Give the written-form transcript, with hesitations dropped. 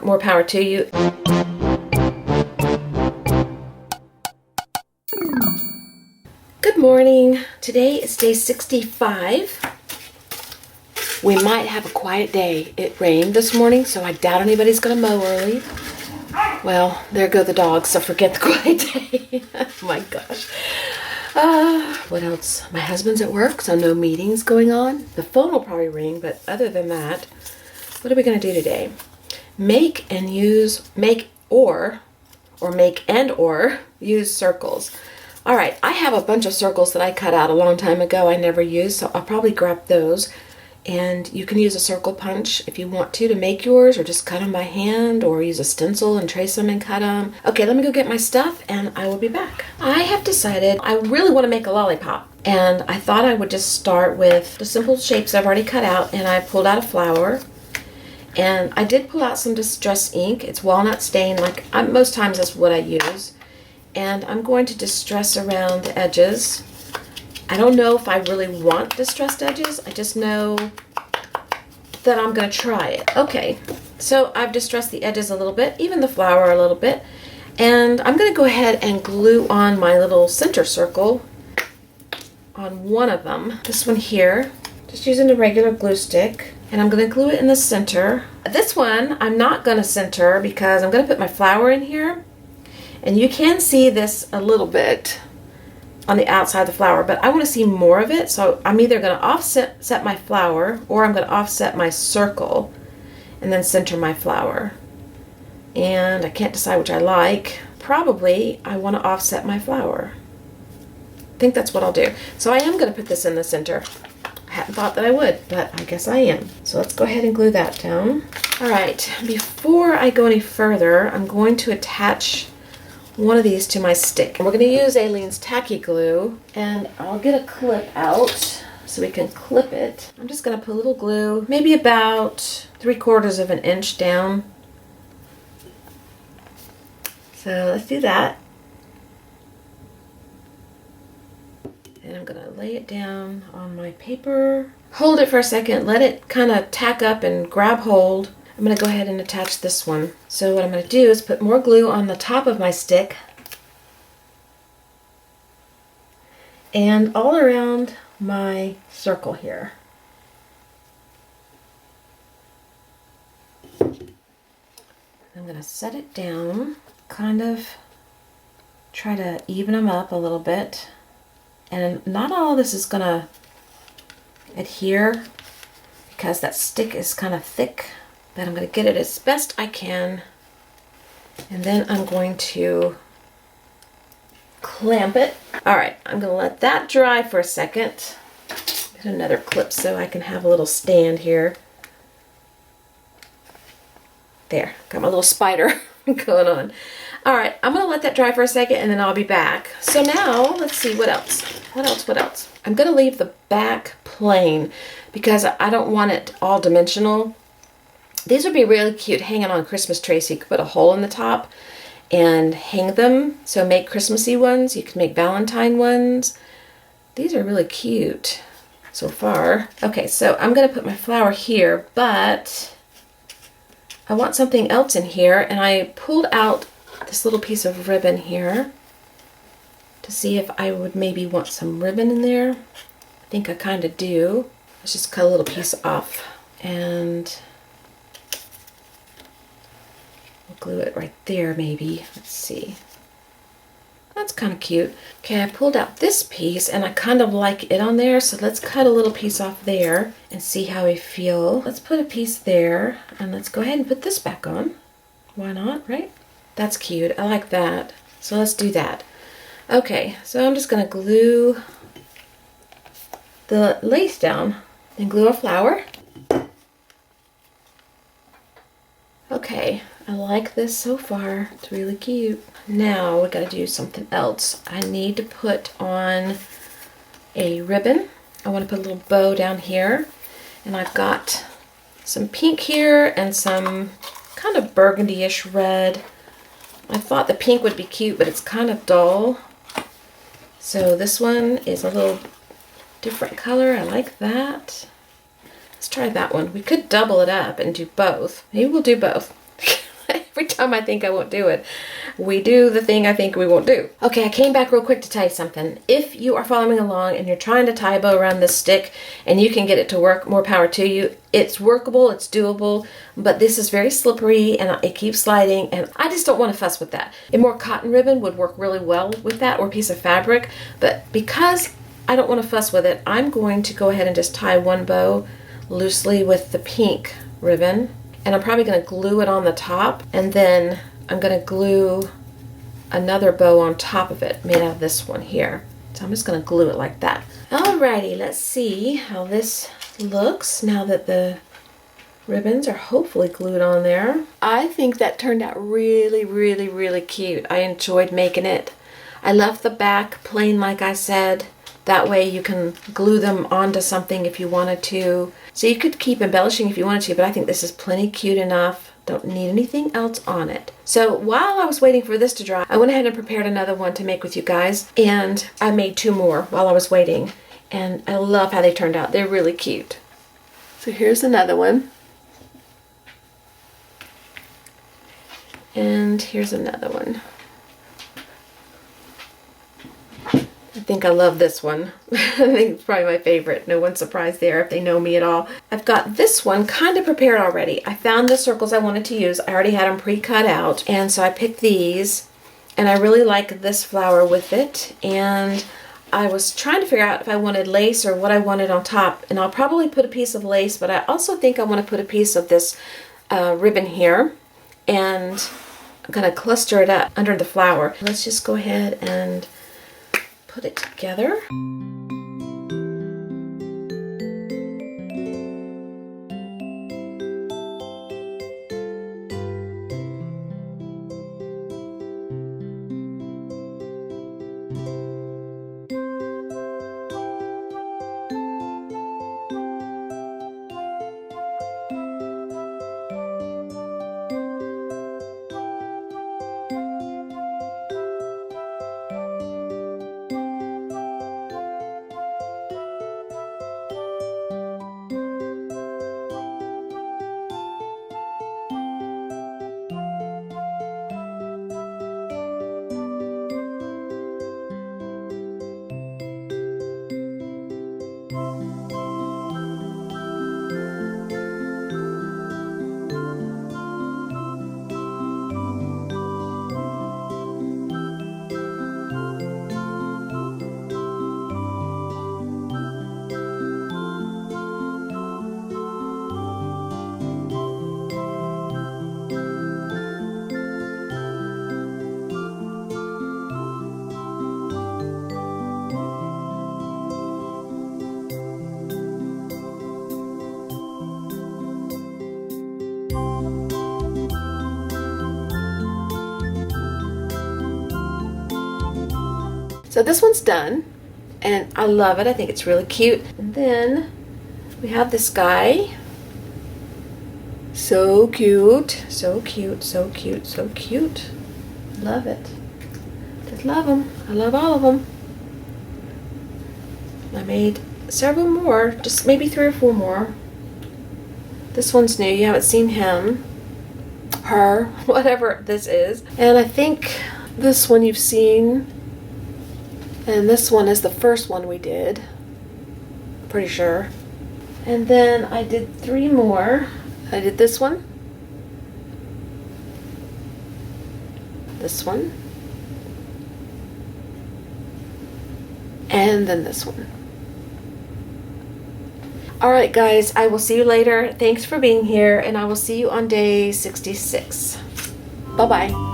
more power to you. Good morning. Today is day 65. We might have a quiet day. It rained this morning, so I doubt anybody's going to mow early. Well, there go the dogs, so forget the quiet day. Oh my gosh. What else? My husband's at work, so no meetings going on. The phone will probably ring, but other than that, what are we going to do today? Make and use circles. All right, I have a bunch of circles that I cut out a long time ago I never used, so I'll probably grab those. And you can use a circle punch if you want to make yours, or just cut them by hand, or use a stencil and trace them and cut them. Okay, let me go get my stuff and I will be back. I have decided I really want to make a lollipop. And I thought I would just start with the simple shapes I've already cut out, and I pulled out a flower. And I did pull out some distress ink. It's walnut stain, like most times that's what I use. And I'm going to distress around the edges. I don't know if I really want distressed edges. I just know that I'm going to try it. Okay, so I've distressed the edges a little bit, even the flower a little bit. And I'm going to go ahead and glue on my little center circle on one of them. This one here, just using a regular glue stick. And I'm going to glue it in the center. This one I'm not going to center because I'm going to put my flower in here. And you can see this a little bit on the outside of the flower, but I want to see more of it, so I'm either going to offset my flower, or I'm going to offset my circle and then center my flower. And I can't decide which I like. Probably I want to offset my flower. I think that's what I'll do. So I am going to put this in the center. I hadn't thought that I would, but I guess I am. So let's go ahead and glue that down. All right, before I go any further, I'm going to attach one of these to my stick. We're going to use Aileen's tacky glue, and I'll get a clip out so we can clip it. I'm just going to put a little glue, maybe about 3/4 of an inch down. So let's do that. And I'm going to lay it down on my paper. Hold it for a second, let it kind of tack up and grab hold. I'm going to go ahead and attach this one. So what I'm going to do is put more glue on the top of my stick and all around my circle here. I'm going to set it down, kind of try to even them up a little bit. And not all of this is going to adhere because that stick is kind of thick. But I'm going to get it as best I can, and then I'm going to clamp it. All right, I'm going to let that dry for a second. Get another clip so I can have a little stand here. There, got my little spider going on. All right, I'm going to let that dry for a second, and then I'll be back. So now, let's see, what else? What else? I'm going to leave the back plain because I don't want it all dimensional. These would be really cute hanging on a Christmas tree, so you could put a hole in the top and hang them. So make Christmassy ones. You can make Valentine ones. These are really cute so far. Okay, so I'm going to put my flower here, but I want something else in here, and I pulled out this little piece of ribbon here to see if I would maybe want some ribbon in there. I think I kind of do. Let's just cut a little piece off, and we'll glue it right there maybe. Let's see. That's kind of cute. Okay, I pulled out this piece and I kind of like it on there, so let's cut a little piece off there and see how we feel. Let's put a piece there, and let's go ahead and put this back on. Why not, right? That's cute. I like that. So let's do that. Okay, so I'm just going to glue the lace down and glue a flower. Okay, I like this so far. It's really cute. Now we got to do something else. I need to put on a ribbon. I want to put a little bow down here, and I've got some pink here and some kind of burgundy-ish red. I thought the pink would be cute, but it's kind of dull. So this one is a little different color. I like that. Let's try that one. We could double it up and do both. Maybe we'll do both. Every time I think I won't do it, we do the thing I think we won't do. Okay, I came back real quick to tell you something. If you are following along and you're trying to tie a bow around this stick and you can get it to work, more power to you. It's workable, it's doable, but this is very slippery and it keeps sliding, and I just don't want to fuss with that. A more cotton ribbon would work really well with that, or a piece of fabric, but because I don't want to fuss with it, I'm going to go ahead and just tie one bow loosely with the pink ribbon, and I'm probably going to glue it on the top, and then I'm going to glue another bow on top of it made out of this one here. So I'm just going to glue it like that. Alrighty, let's see how this looks now that the ribbons are hopefully glued on there. I think that turned out really, really, really cute. I enjoyed making it. I left the back plain like I said. That way you can glue them onto something if you wanted to. So you could keep embellishing if you wanted to, but I think this is plenty cute enough. Don't need anything else on it. So while I was waiting for this to dry, I went ahead and prepared another one to make with you guys. And I made two more while I was waiting. And I love how they turned out. They're really cute. So here's another one. And here's another one. I think I love this one. I think it's probably my favorite. No one's surprised there if they know me at all. I've got this one kind of prepared already. I found the circles I wanted to use. I already had them pre-cut out. And so I picked these. And I really like this flower with it. And I was trying to figure out if I wanted lace or what I wanted on top. And I'll probably put a piece of lace, but I also think I want to put a piece of this ribbon here. And I'm going to cluster it up under the flower. Let's just go ahead and put it together. So this one's done, and I love it. I think it's really cute. And then we have this guy. So cute, so cute, so cute, so cute. Love it. Just love them. I love all of them. I made several more, just maybe 3 or 4 more. This one's new. You haven't seen him, her, whatever this is. And I think this one you've seen. And this one is the first one we did. Pretty sure. And then I did 3 more. I did this one. This one. And then this one. Alright guys, I will see you later. Thanks for being here, and I will see you on day 66. Bye-bye.